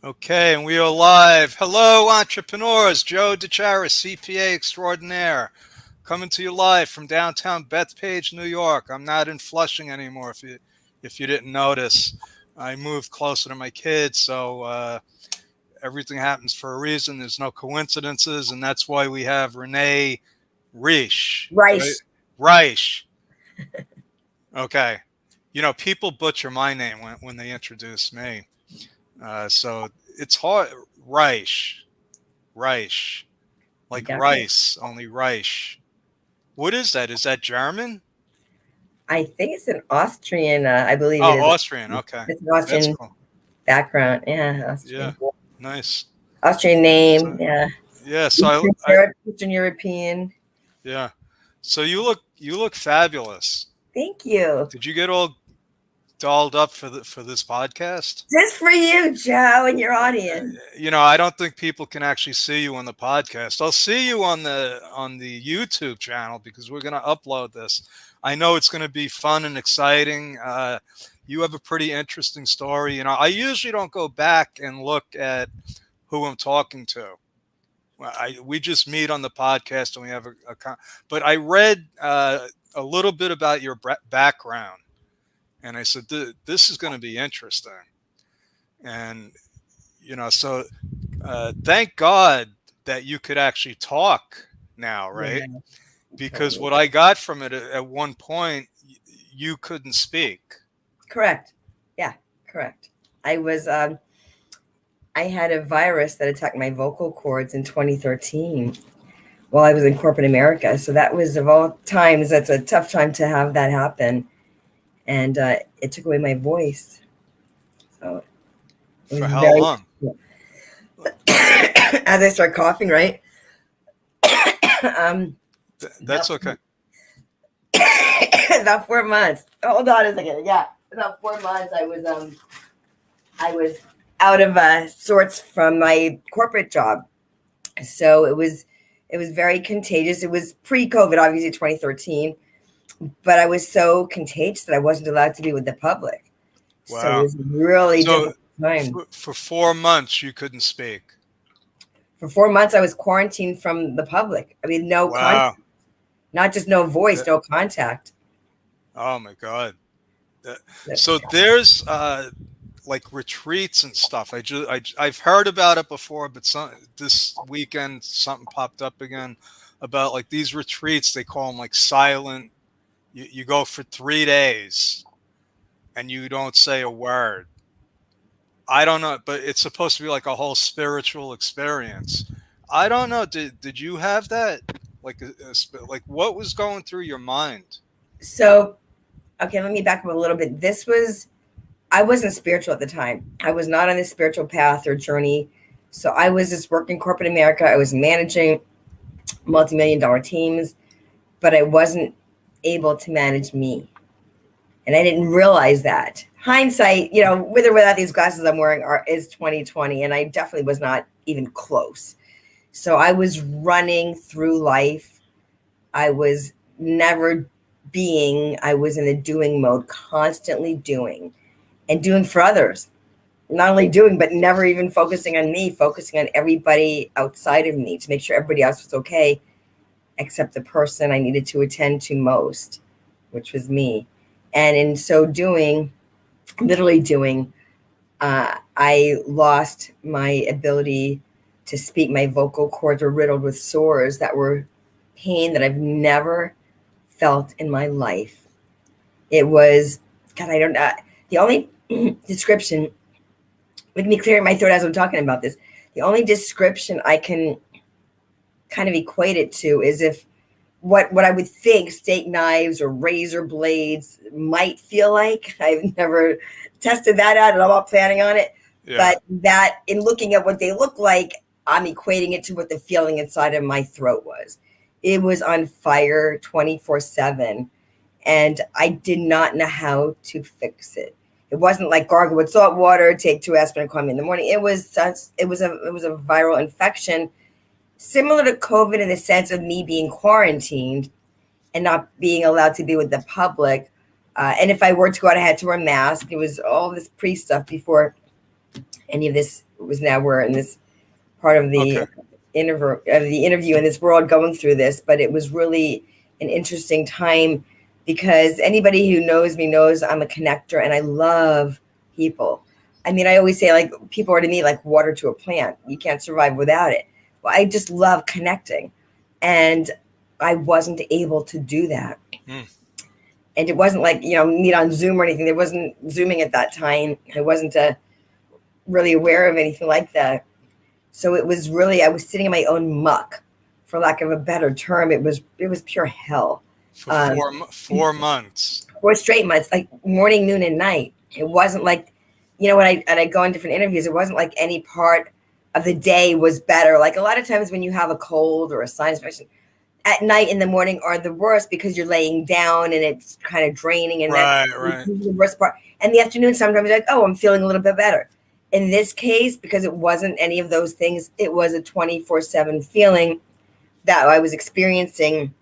Okay, and we are live. Hello, entrepreneurs. Joe DeCharis, CPA extraordinaire, coming to you live from downtown Bethpage, New York. I'm not in Flushing anymore. If you didn't notice, I moved closer to my kids, so everything happens for a reason. There's no coincidences, and that's why we have Renee Reisch. Reisch. Reisch. Okay. You know, people butcher my name when they introduce me. So it's hard. Reisch. Reisch. You Like got it. rice, only Reisch. What is that? Is that German? I think it's an Austrian. I believe it Oh, is. Austrian. Okay. It's an That's Austrian cool. background. Yeah, Yeah. Austrian. Nice. Austrian name. So, Yeah. yeah. Eastern I Europe, Eastern European. yeah. So you look fabulous. Thank you. Did you get all dolled up for this podcast? Just for you, Joe, and your audience. I don't think people can actually see you on the podcast. I'll see you on the YouTube channel because we're going to upload this. I know it's going to be fun and exciting. You have a pretty interesting story. I usually don't go back and look at who I'm talking to. We just meet on the podcast and we have but I read a little bit about your background, and I said this is going to be interesting. And so thank God that you could actually talk now, right? Yeah, Because totally. what I got from it at one point, you couldn't speak. Correct. Yeah, correct. I had a virus that attacked my vocal cords in 2013 while I was in corporate America. So that was, of all times, that's a tough time to have that happen. And it took away my voice. So it For was how very, long? as I start coughing, right? um, That's okay. about 4 months. Hold on a second. Yeah, about 4 months. I was out of sorts from my corporate job, so it was very contagious. It was pre-COVID, obviously 2013, but I was so contagious that I wasn't allowed to be with the public. So it Wow. was a really So difficult time. for 4 months, you couldn't speak. For 4 months, I was quarantined from the public. I mean, no contact, Wow. not just no voice, That- no contact. oh my God. So, So there's like retreats and stuff. I've heard about it before, but this weekend something popped up again about like these retreats. They call them like silent. You go for 3 days and you don't say a word. I don't know, but it's supposed to be like a whole spiritual experience. I don't know. Did you have that? Like what was going through your mind? so okay, let me back up a little bit. I wasn't spiritual at the time. I was not on this spiritual path or journey. So I was just working corporate America. I was managing multi-million dollar teams, but I wasn't able to manage me. And I didn't realize that. Hindsight, with or without these glasses I'm wearing is 2020, and I definitely was not even close. So I was running through life. I was never being, I was in the doing mode, constantly doing and doing for others. Not only doing, but never even focusing on me, focusing on everybody outside of me to make sure everybody else was okay, except the person I needed to attend to most, which was me. And in so doing, literally doing, I lost my ability to speak. My vocal cords were riddled with sores that were pain that I've never felt in my life. It was, God, I don't know. The only description, with me clearing my throat as I'm talking about this, the only description I can kind of equate it to is if what I would think steak knives or razor blades might feel like. I've never tested that out and I'm not planning on it. Yeah. But that in looking at what they look like, I'm equating it to what the feeling inside of my throat was. It was on fire 24/7. And I did not know how to fix it. It wasn't like gargle with salt water, take 2 aspirin, and call me in the morning. It was a viral infection, similar to COVID in the sense of me being quarantined and not being allowed to be with the public. And if I were to go out, I had to wear a mask. It was all this pre stuff before any of this was now we're in this part of Okay. the interview in this world going through this, but it was really an interesting time because anybody who knows me knows I'm a connector and I love people. I mean, I always say like people are to me like water to a plant. You can't survive without it. Well, I just love connecting, and I wasn't able to do that. Mm. And it wasn't like meet on Zoom or anything. There wasn't Zooming at that time. I wasn't really aware of anything like that. So it was really I was sitting in my own muck, for lack of a better term. It was pure hell. For 4 months. 4 straight months, like morning, noon, and night. It wasn't like, when I go in different interviews, it wasn't like any part of the day was better. Like a lot of times when you have a cold or a sinus infection, at night in the morning are the worst because you're laying down and it's kind of draining, and that's Right. the worst part. And the afternoon, sometimes you're like, oh, I'm feeling a little bit better. In this case, because it wasn't any of those things, it was a 24/7 feeling that I was experiencing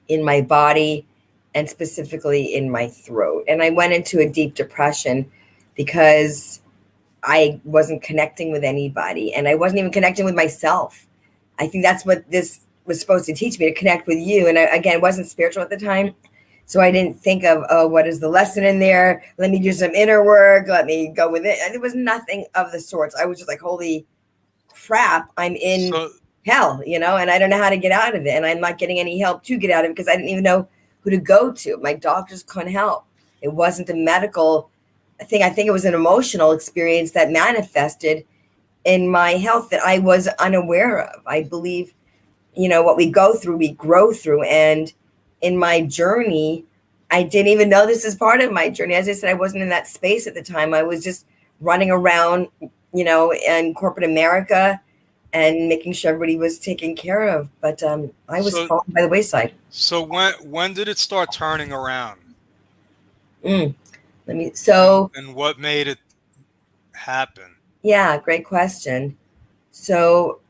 in my body and specifically in my throat. And I went into a deep depression because I wasn't connecting with anybody and I wasn't even connecting with myself. I think that's what this was supposed to teach me, to connect with you. And again, it wasn't spiritual at the time. So I didn't think of, oh, what is the lesson in there? Let me do some inner work. Let me go with it. And there was nothing of the sorts. I was just like, holy crap, I'm in So hell, and I don't know how to get out of it. And I'm not getting any help to get out of it because I didn't even know who to go to. My doctors couldn't help. It wasn't a medical thing. I think it was an emotional experience that manifested in my health that I was unaware of. I believe, what we go through, we grow through. And in my journey, I didn't even know this is part of my journey. As I said, I wasn't in that space at the time. I was just running around, in corporate America and making sure everybody was taken care of. But I was so falling by the wayside. so when did it start turning around? Mm, let me, And so and what made it happen? yeah, great question. So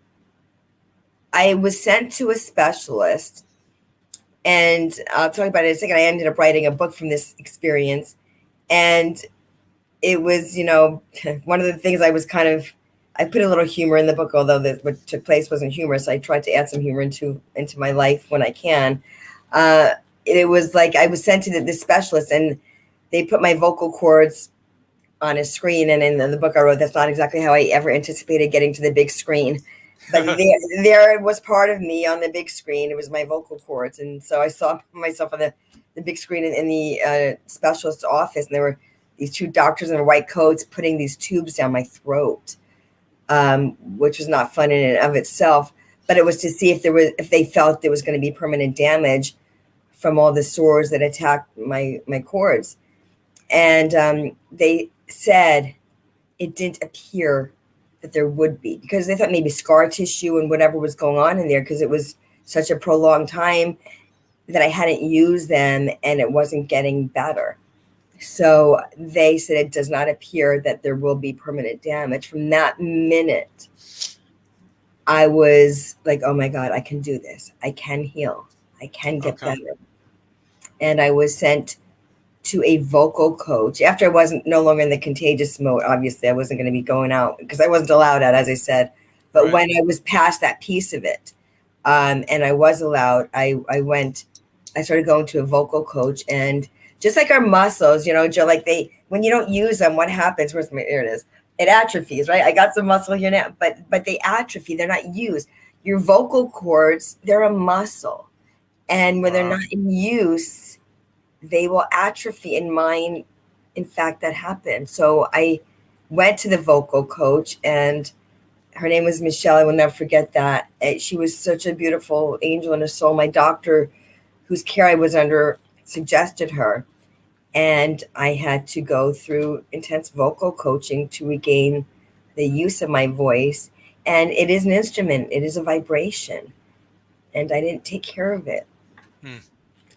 I was sent to a specialist, and I'll talk about it in a second. I ended up writing a book from this experience. And it was, one of the things I put a little humor in the book, although what took place wasn't humorous. I tried to add some humor into my life when I can. Uh, it was like I was sent to this specialist, and they put my vocal cords on a screen. And in the book I wrote, that's not exactly how I ever anticipated getting to the big screen. But there it was part of me on the big screen. It was my vocal cords. And so I saw myself on the big screen in the specialist's office. And there were these two doctors in white coats putting these tubes down my throat, which was not fun in and of itself. But it was to see if they felt there was going to be permanent damage from all the sores that attacked my cords. And they said it didn't appear that there would be, because they thought maybe scar tissue and whatever was going on in there, because it was such a prolonged time that I hadn't used them and it wasn't getting better. So they said it does not appear that there will be permanent damage. From that minute, I was like, oh my God, I can do this. I can heal. I can get Okay. better. And I was sent to a vocal coach after I wasn't no longer in the contagious mode. Obviously, I wasn't going to be going out because I wasn't allowed out, as I said. But Right. when I was past that piece of it, and I was allowed, I started going to a vocal coach. And just like our muscles, Joe, like when you don't use them, what happens? Here it is. It atrophies, right? I got some muscle here now, but they atrophy. They're not used. Your vocal cords, they're a muscle. And when they're not in use, they will atrophy. In mine, in fact, that happened. So I went to the vocal coach, and her name was Michelle. I will never forget that. She was such a beautiful angel and a soul. My doctor, whose care I was under, suggested her. And I had to go through intense vocal coaching to regain the use of my voice. And it is an instrument, it is a vibration. And I didn't take care of it. Hmm.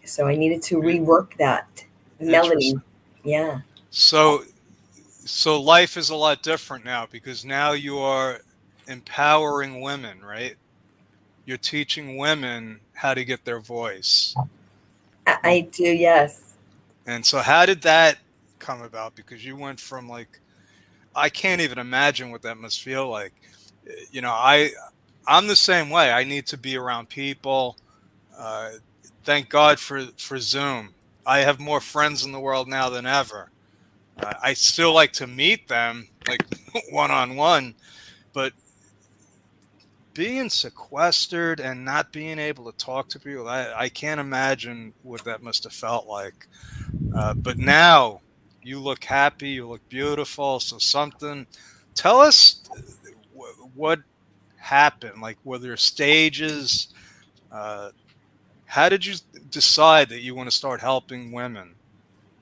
So I needed to rework that melody. Interesting. Yeah. So life is a lot different now because now you are empowering women, right? You're teaching women how to get their voice. I do, yes. And so how did that come about? Because you went from like I can't even imagine what that must feel like. You know, I'm the same way. I need to be around people. Uh, thank God for Zoom. I have more friends in the world now than ever. I still like to meet them, like one on one, but being sequestered and not being able to talk to people, I can't imagine what that must have felt like. But now you look happy, you look beautiful. So something, tell us what happened. Like, were there stages? Uh, how did you decide that you want to start helping women?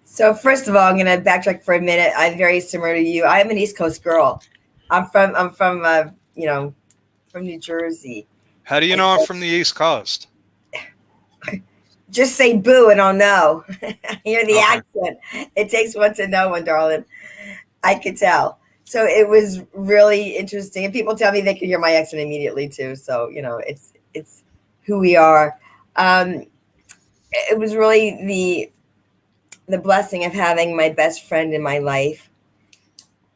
So first of all, I'm going to backtrack for a minute. I'm very similar to you. I'm an East Coast girl. I'm from from New Jersey. How do you And know I'm so from the East Coast? just say boo and I'll know. Hear the Okay. accent. It takes one to know one, darling. I could tell. So it was really interesting. And people tell me they can hear my accent immediately too. So, it's who we are. Um, it was really the blessing of having my best friend in my life,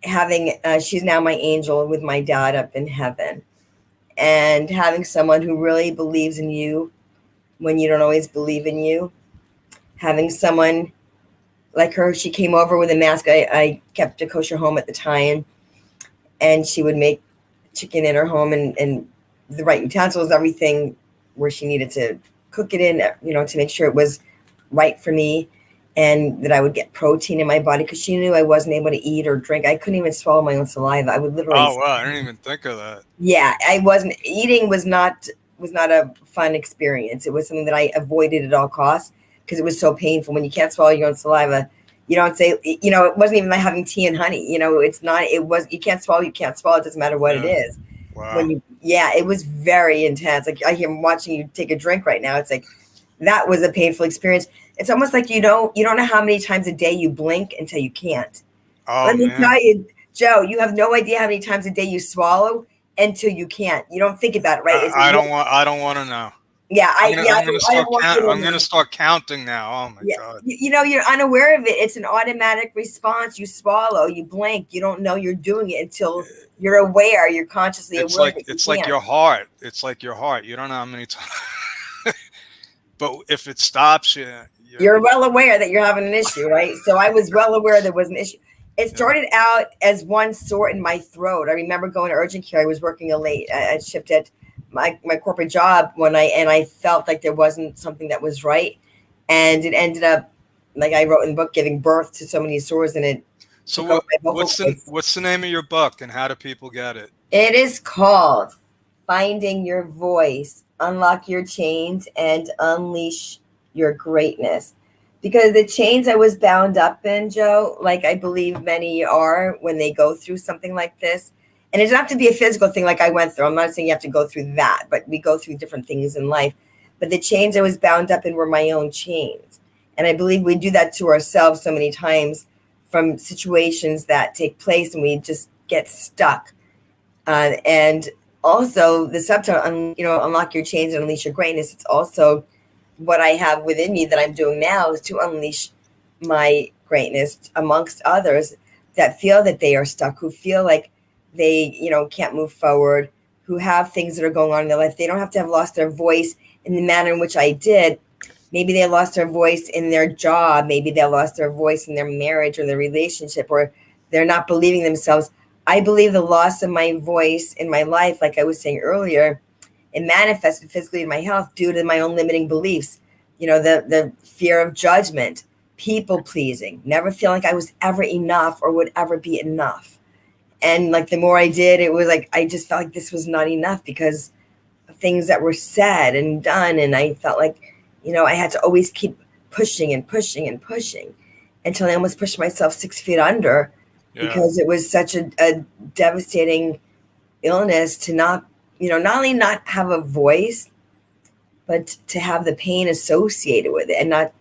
having she's now my angel with my dad up in heaven, and having someone who really believes in you when you don't always believe in you, having someone like her. She came over with a mask. I kept a kosher home at the time, and she would make chicken in her home, and the right utensils, everything where she needed to cook it in, to make sure it was right for me, and that I would get protein in my body, because she knew I wasn't able to eat or drink. I couldn't even swallow my own saliva. I would literally, Oh, wow. I didn't even think of that. yeah, I wasn't eating, was not a fun experience. It was something that I avoided at all costs because it was so painful. When you can't swallow your own saliva, you don't say, it wasn't even like having tea and honey. It's not, you can't swallow, you can't swallow. It doesn't matter what it Yeah. is. Wow. Yeah, it was very intense. Like, I'm watching you take a drink right now. It's like, that was a painful experience. It's almost like you don't know how many times a day you blink until you can't. Oh, Let me man. tell you, Joe, you have no idea how many times a day you swallow until you can't. You don't think about it, right? I don't want to know. Yeah, I don't want you to I'm gonna know. start counting now. Oh my Yeah, God. you're unaware of it. It's an automatic response. You swallow, you blink. You don't know you're doing it until you're aware. You're consciously aware that you It's like can't. your heart. It's like your heart. You don't know how many times. But if it stops you, You're well aware that you're having an issue, right? So I was well aware there was an issue. It yeah. started out as one sore in my throat. I remember going to urgent care. I was working a late shift at my corporate job and I felt like there wasn't something that was right, and it ended up, like I wrote in the book, giving birth to so many sores, and it So took over my vocal cords. what's the name of your book and how do people get it? It is called Finding Your Voice, Unlock Your Chains, and Unleash Your Greatness. Because the chains I was bound up in, Joe, like I believe many are when they go through something like this. And it doesn't have to be a physical thing like I went through. I'm not saying you have to go through that, but we go through different things in life. But the chains I was bound up in were my own chains. And I believe we do that to ourselves so many times from situations that take place and we just get stuck. And also the subtitle, unlock your chains and unleash your greatness. It's also what I have within me that I'm doing now is to unleash my greatness amongst others that feel that they are stuck, who feel like they, can't move forward, who have things that are going on in their life. They don't have to have lost their voice in the manner in which I did. Maybe they lost their voice in their job. Maybe they lost their voice in their marriage or their relationship, or they're not believing themselves. I believe the loss of my voice in my life, like I was saying earlier, it manifested physically in my health due to my own limiting beliefs. The fear of judgment, people pleasing, never feeling like I was ever enough or would ever be enough. And like the more I did, it was like I just felt like this was not enough because of things that were said and done. And I felt like, I had to always keep pushing and pushing and pushing until I almost pushed myself 6 feet under, Yeah. because it was such a devastating illness to not only not have a voice, but to have the pain associated with it and not,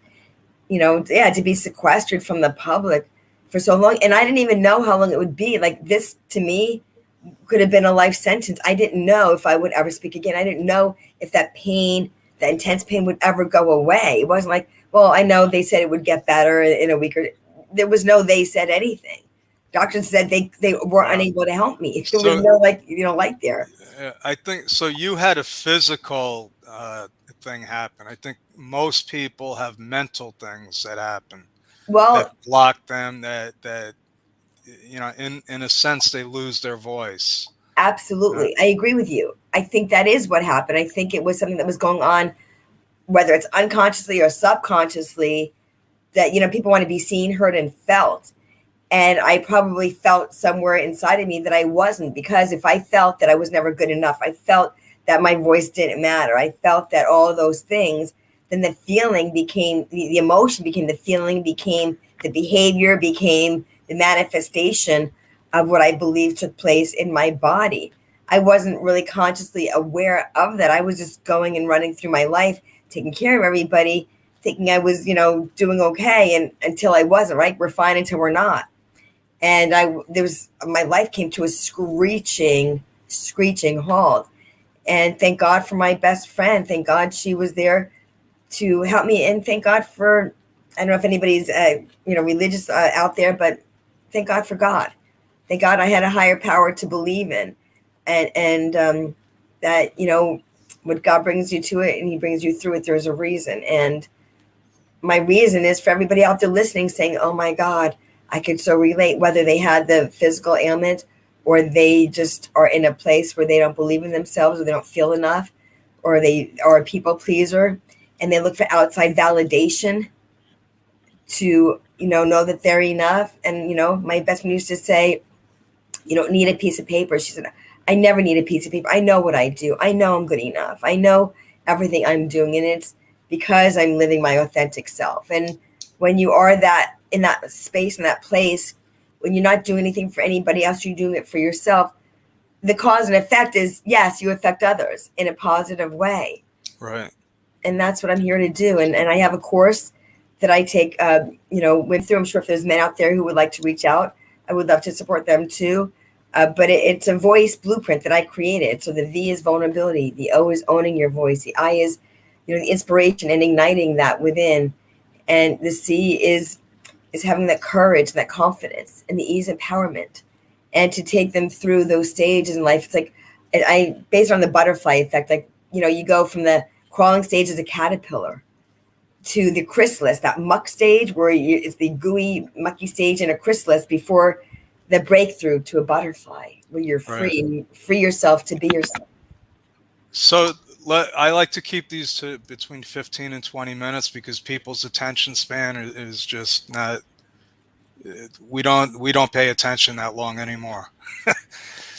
to be sequestered from the public for so long. And I didn't even know how long it would be. Like, this to me could have been a life sentence. I didn't know if I would ever speak again. I didn't know if that pain, that intense pain, would ever go away. It wasn't like, well, I know they said it would get better in a week, or there was no they said anything. Doctors said they were Wow. unable to help me. There was So no light there. I think so. You had a physical thing happen. I think most people have mental things that happen that Well, block them. That in a sense, they lose their voice. Uh, absolutely. I agree with you. I think that is what happened. I think it was something that was going on, whether it's unconsciously or subconsciously, that, people want to be seen, heard, and felt. And I probably felt somewhere inside of me that I wasn't, because if I felt that I was never good enough, I felt that my voice didn't matter, I felt that all of those things, then the feeling became the emotion, became the feeling, became the behavior, became the manifestation of what I believe took place in my body. I wasn't really consciously aware of that. I was just going and running through my life, taking care of everybody, thinking I was, doing okay, and until I wasn't, right? We're fine until we're not. And my life came to a screeching halt. And thank God for my best friend. Thank God she was there to help me. And thank God for, I don't know if anybody's religious out there, but thank God for God. Thank God I had a higher power to believe in, and that, when God brings you to it and He brings you through it, there's a reason. And my reason is for everybody out there listening, saying, oh my God, I could so relate, whether they had the physical ailment or they just are in a place where they don't believe in themselves, or they don't feel enough, or they are a people pleaser and they look for outside validation to, know that they're enough. And, my best friend used to say, you don't need a piece of paper. She said, I never need a piece of paper. I know what I do. I know I'm good enough. I know everything I'm doing. And it's because I'm living my authentic self. And when you are that in that space, in that place, when you're not doing anything for anybody else, you're doing it for yourself. The cause and effect is, yes, you affect others in a positive way. right. And that's what I'm here to do. And I have a course that I take, went through. I'm sure if there's men out there who would like to reach out, I would love to support them too. But it's a voice blueprint that I created. So the V is vulnerability. The O is owning your voice. The I is, the inspiration and igniting that within. And the C is having that courage, that confidence, and the E is empowerment. And to take them through those stages in life, it's like, I based on the butterfly effect, like, you go from the crawling stage as a caterpillar to the chrysalis, that muck stage where it's the gooey, mucky stage in a chrysalis before the breakthrough to a butterfly where you're Right. free and free yourself to be yourself. So I like to keep these to between 15 and 20 minutes because people's attention span is just not. We don't pay attention that long anymore.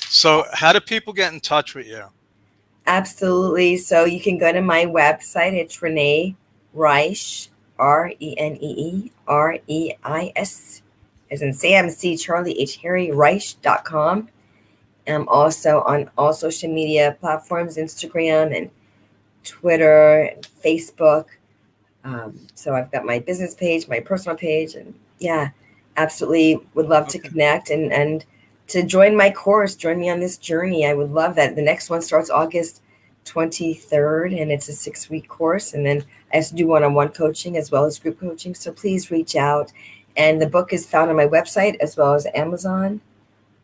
So how do people get in touch with you? Absolutely. So you can go to my website. It's Renee Reisch, RENEEREIS, as in Sam, C, Charlie, H, Harry, Reisch.com. I'm also on all social media platforms, Instagram and Twitter and Facebook. So I've got my business page, my personal page, and yeah, absolutely would love to Okay. connect and to join my course, join me on this journey. I would love that. The next one starts August 23rd, and it's a 6-week course. And then I also do one-on-one coaching as well as group coaching. So please reach out. And the book is found on my website as well as Amazon.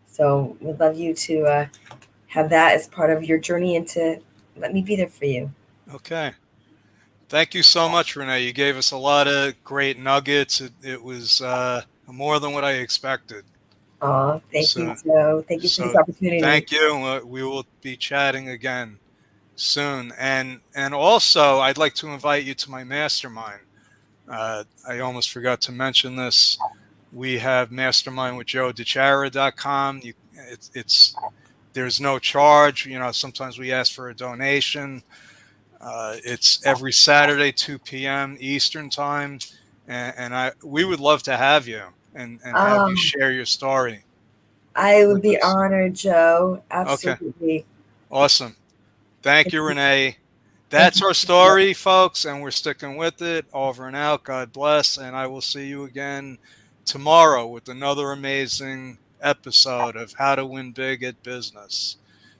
So we'd love you to have that as part of your journey and to let me be there for you. Okay. Thank you so much, Renee. You gave us a lot of great nuggets. It was more than what I expected. Oh, thank you, So, Joe. Thank you for this so opportunity. thank you. We will be chatting again soon. And also, I'd like to invite you to my mastermind. I almost forgot to mention this. We have mastermind with joedechara.com. It's there's no charge. Sometimes we ask for a donation. It's every Saturday, 2 p.m. Eastern time, and we would love to have you and have you Oh, share your story I would with be us. honored, Joe. Okay, Absolutely. awesome. Thank Thank you, you. Renee. Thank That's you. our story, folks, and we're sticking with it. Over and out. God bless, and I will see you again tomorrow with another amazing episode of How to Win Big at Business.